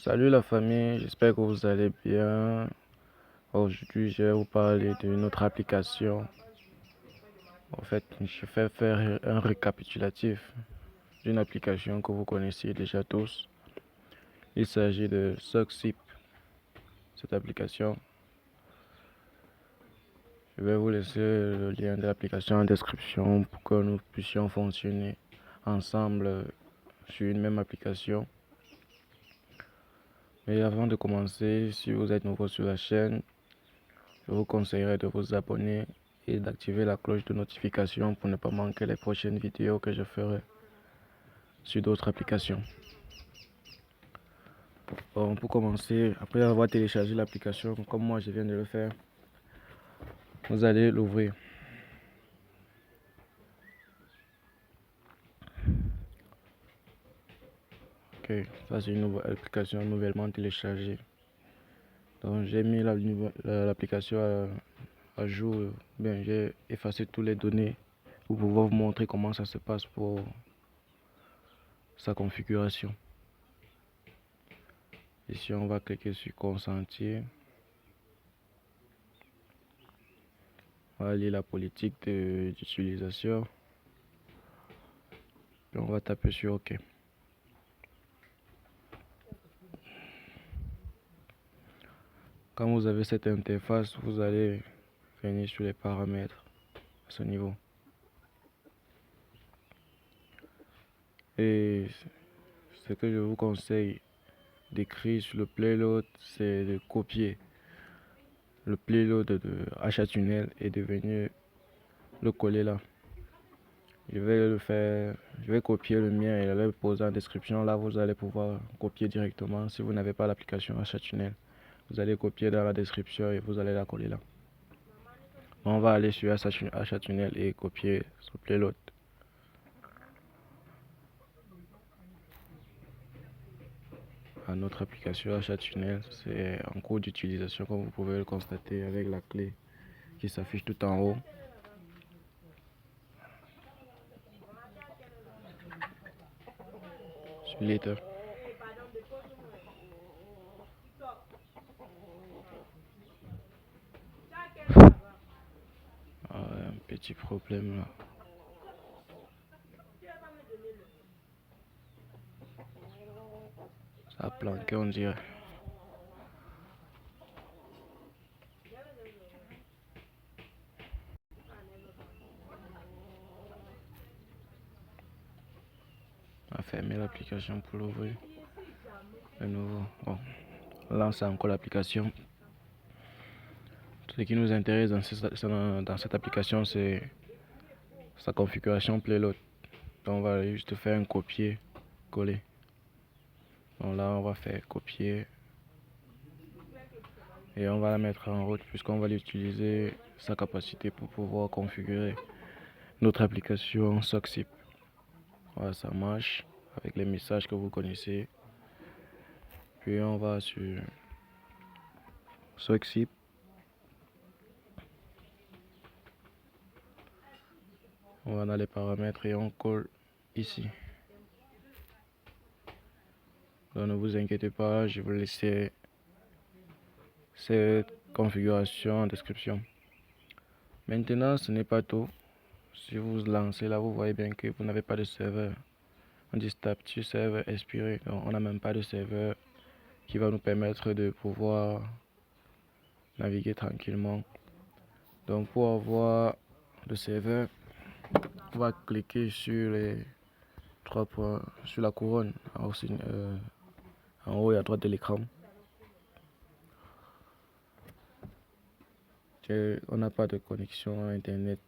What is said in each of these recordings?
Salut la famille, j'espère que vous allez bien. Aujourd'hui, je vais vous parler d'une autre application. En fait, je vais faire un récapitulatif d'une application que vous connaissez déjà tous. Il s'agit de Soxip. Cette application, je vais vous laisser le lien de l'application en description pour que nous puissions fonctionner ensemble sur une même application. Mais avant de commencer, si vous êtes nouveau sur la chaîne, je vous conseillerais de vous abonner et d'activer la cloche de notification pour ne pas manquer les prochaines vidéos que je ferai sur d'autres applications. Bon, pour commencer, après avoir téléchargé l'application, comme moi je viens de le faire, vous allez l'ouvrir. Ok, ça c'est une nouvelle application nouvellement téléchargée. Donc j'ai mis l'application à jour. Bien, j'ai effacé toutes les données pour pouvoir vous montrer comment ça se passe pour sa configuration. Ici, on va cliquer sur consentir. On va lire la politique d'utilisation. Puis on va taper sur OK. Quand vous avez cette interface, vous allez venir sur les paramètres à ce niveau. Et ce que je vous conseille d'écrire sur le payload, c'est de copier le payload de HTML et de venir le coller là. Je vais copier le mien et le poser en description. Là, vous allez pouvoir copier directement. Si vous n'avez pas l'application HTML, vous allez copier dans la description et vous allez la coller là. On va aller sur HTML et copier ce payload. À notre application HTML, c'est en cours d'utilisation comme vous pouvez le constater avec la clé qui s'affiche tout en haut. Sur l'éditeur. Un petit problème là. Ça a planqué on dirait. On va fermer l'application pour l'ouvrir. De nouveau. Bon. Lance encore l'application. Ce qui nous intéresse dans cette application, c'est sa configuration payload. Donc on va juste faire un copier-coller. Donc là, on va faire copier. Et on va la mettre en route puisqu'on va utiliser sa capacité pour pouvoir configurer notre application Soxip. Voilà, ça marche avec les messages que vous connaissez. Puis on va sur Soxip. On va dans les paramètres et on colle ici. Donc ne vous inquiétez pas, je vais laisser cette configuration en description. Maintenant, ce n'est pas tout. Si vous lancez là, vous voyez bien que vous n'avez pas de serveur. On dit statut serveur expiré. Donc on n'a même pas de serveur qui va nous permettre de pouvoir naviguer tranquillement. Donc pour avoir le serveur, on va cliquer sur les 3 points, sur la couronne en haut et à droite de l'écran. On n'a pas de connexion à internet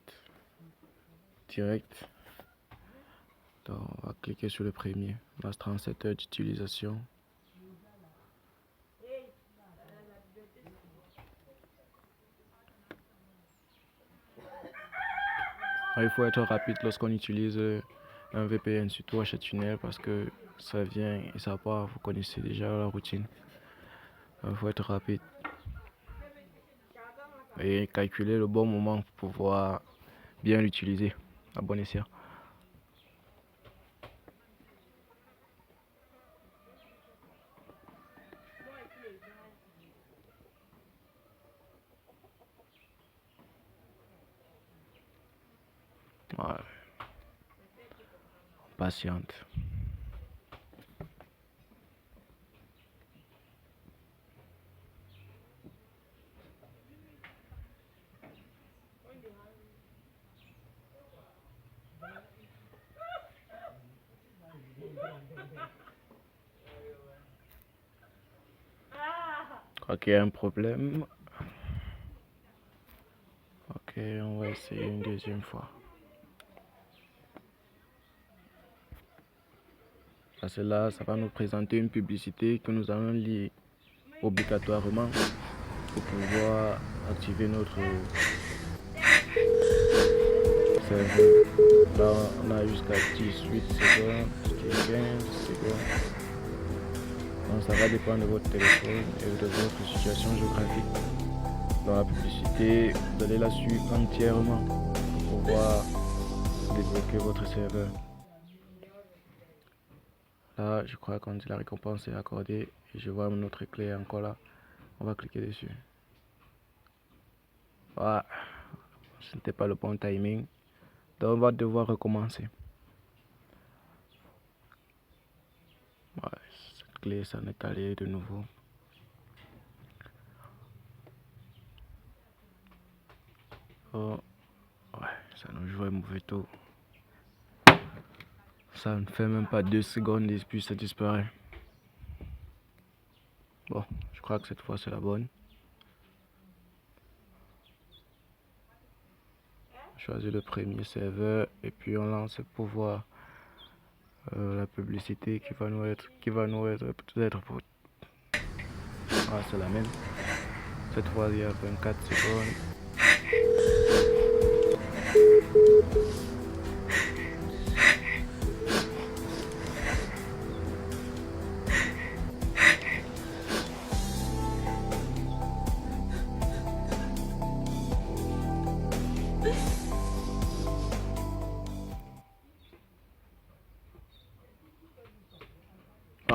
direct. Donc on va cliquer sur le premier. On a 37 heures d'utilisation. Il faut être rapide lorsqu'on utilise un VPN, surtout HTML, parce que ça vient et ça part, vous connaissez déjà la routine. Il faut être rapide et calculer le bon moment pour pouvoir bien l'utiliser à bon escient. Ouais, patiente. Je crois qu'il y a un problème. Ok, on va essayer une deuxième fois. Là, ça va nous présenter une publicité que nous allons lire obligatoirement pour pouvoir activer notre serveur. Là, on a jusqu'à 18 secondes, 15 secondes. Donc, ça va dépendre de votre téléphone et de votre situation géographique. Dans la publicité, vous allez la suivre entièrement pour pouvoir débloquer votre serveur. Là, je crois qu'on dit la récompense est accordée et je vois notre clé encore là. On va cliquer dessus. Voilà, ce n'était pas le bon timing. Donc, on va devoir recommencer. Ouais, cette clé s'en est allée de nouveau. Oh, ouais, ça nous joue un mauvais tour. Ça ne fait même pas 2 secondes et puis ça disparaît. Bon, je crois que cette fois c'est la bonne. Choisis le premier serveur et puis on lance pour voir la publicité qui va nous être peut-être pour... Ah, c'est la même. Cette fois il y a 24 secondes.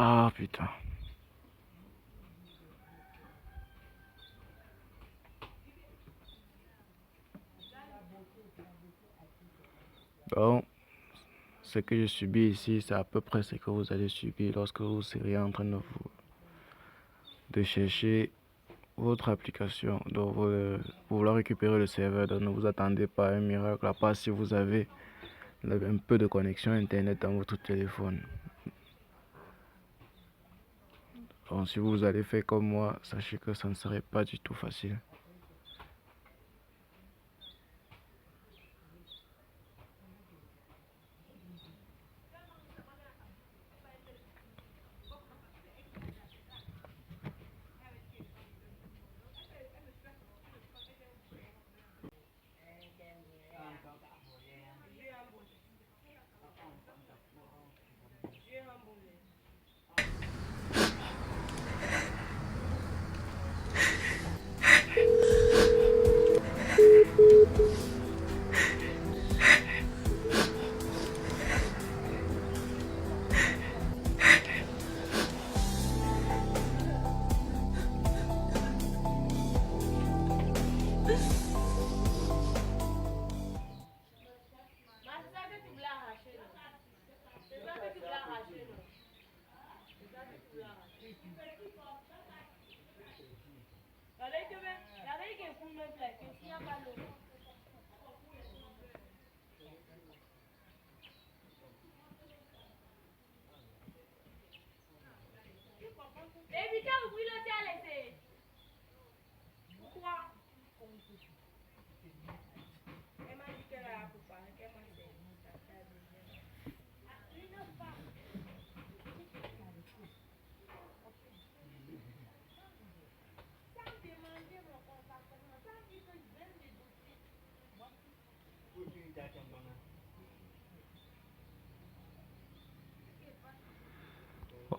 Ah putain. Bon, ce que je subis ici, c'est à peu près ce que vous allez subir lorsque vous serez en train de chercher votre application. Donc, vous vouloir récupérer le serveur. Donc, ne vous attendez pas à un miracle, à part si vous avez un peu de connexion internet dans votre téléphone. Donc, si vous allez faire comme moi, sachez que ça ne serait pas du tout facile.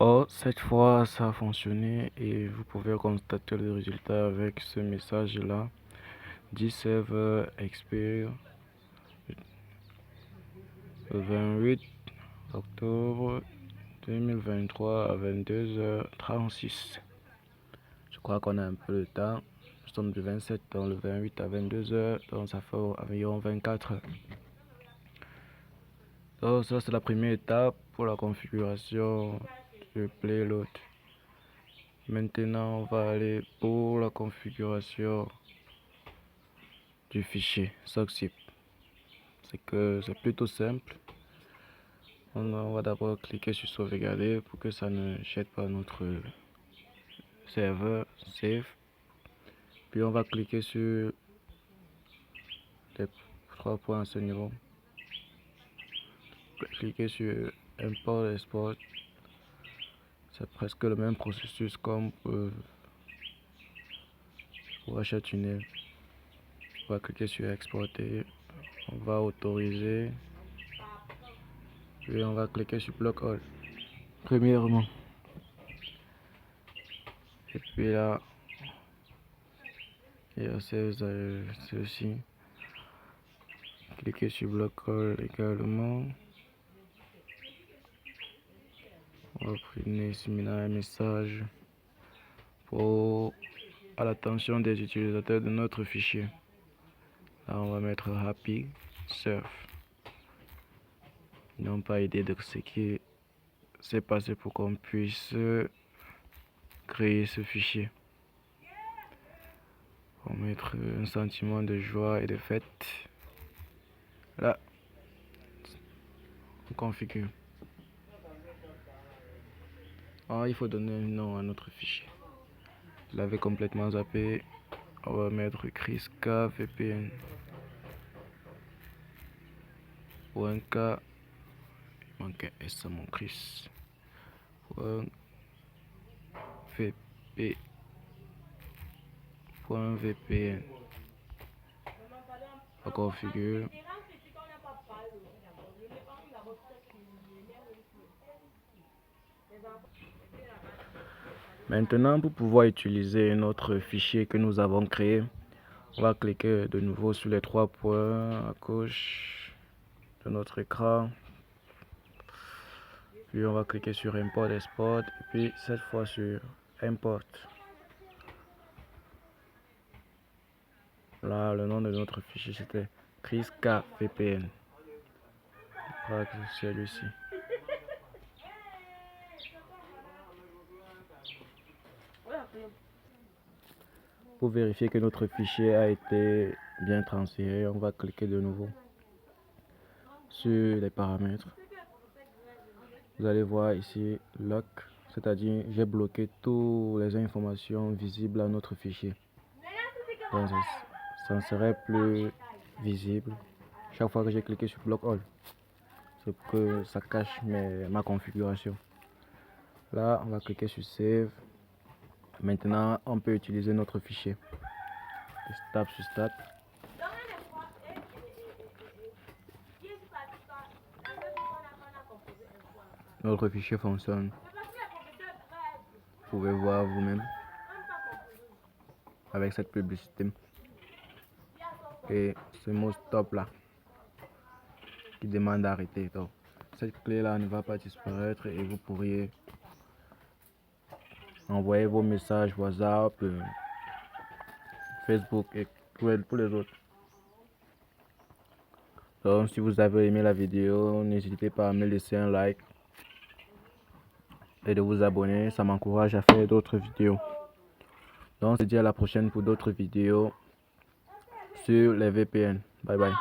Oh, cette fois, ça a fonctionné et vous pouvez constater le résultat avec ce message-là. 10 serveurs expire le 28 octobre 2023 à 22h36. Je crois qu'on a un peu de temps. Nous sommes du 27 dans le 28 à 22h, donc ça fait environ 24 heures. Donc ça c'est la première étape pour la configuration du payload. Maintenant on va aller pour la configuration du fichier SOCZIP. C'est plutôt simple. On va d'abord cliquer sur sauvegarder pour que ça ne jette pas notre serveur save. Puis on va cliquer sur les 3 points à ce niveau. Cliquez sur import export. C'est presque le même processus comme pour achat tunnel. On va cliquer sur exporter. On va autoriser. Puis on va cliquer sur block all. Premièrement. Et puis là, il y a ceci. Cliquez sur block all également. On va prendre ici maintenant un message à l'attention des utilisateurs de notre fichier. Là, on va mettre happy surf. Ils n'ont pas idée de ce qui s'est passé pour qu'on puisse créer ce fichier. On va mettre un sentiment de joie et de fête. Là, on configure. Alors, il faut donner un nom à notre fichier. Je l'avais complètement zappé. On va mettre Kriska VPN. Pour un cas, il manquait S à mon Chris. .vpn. On configure. Maintenant, pour pouvoir utiliser notre fichier que nous avons créé, on va cliquer de nouveau sur les 3 points à gauche de notre écran. Puis on va cliquer sur import export et puis cette fois sur import. Là, le nom de notre fichier c'était Kriska VPN. Voilà, c'est celui-ci. Pour vérifier que notre fichier a été bien transféré, on va cliquer de nouveau sur les paramètres. Vous allez voir ici lock, c'est-à-dire j'ai bloqué toutes les informations visibles à notre fichier. Donc, ça ne serait plus visible chaque fois que j'ai cliqué sur block all. C'est pour que ça cache ma configuration. Là, on va cliquer sur save. Maintenant, on peut utiliser notre fichier. Tape sur start. Notre fichier fonctionne. Vous pouvez voir vous-même avec cette publicité et ce mot stop là qui demande d'arrêter. Donc cette clé là ne va pas disparaître et vous pourriez envoyer vos messages WhatsApp, Facebook et pour les autres. Donc si vous avez aimé la vidéo, n'hésitez pas à me laisser un like et de vous abonner, ça m'encourage à faire d'autres vidéos. Donc on se dit à la prochaine pour d'autres vidéos sur les VPN. Bye bye.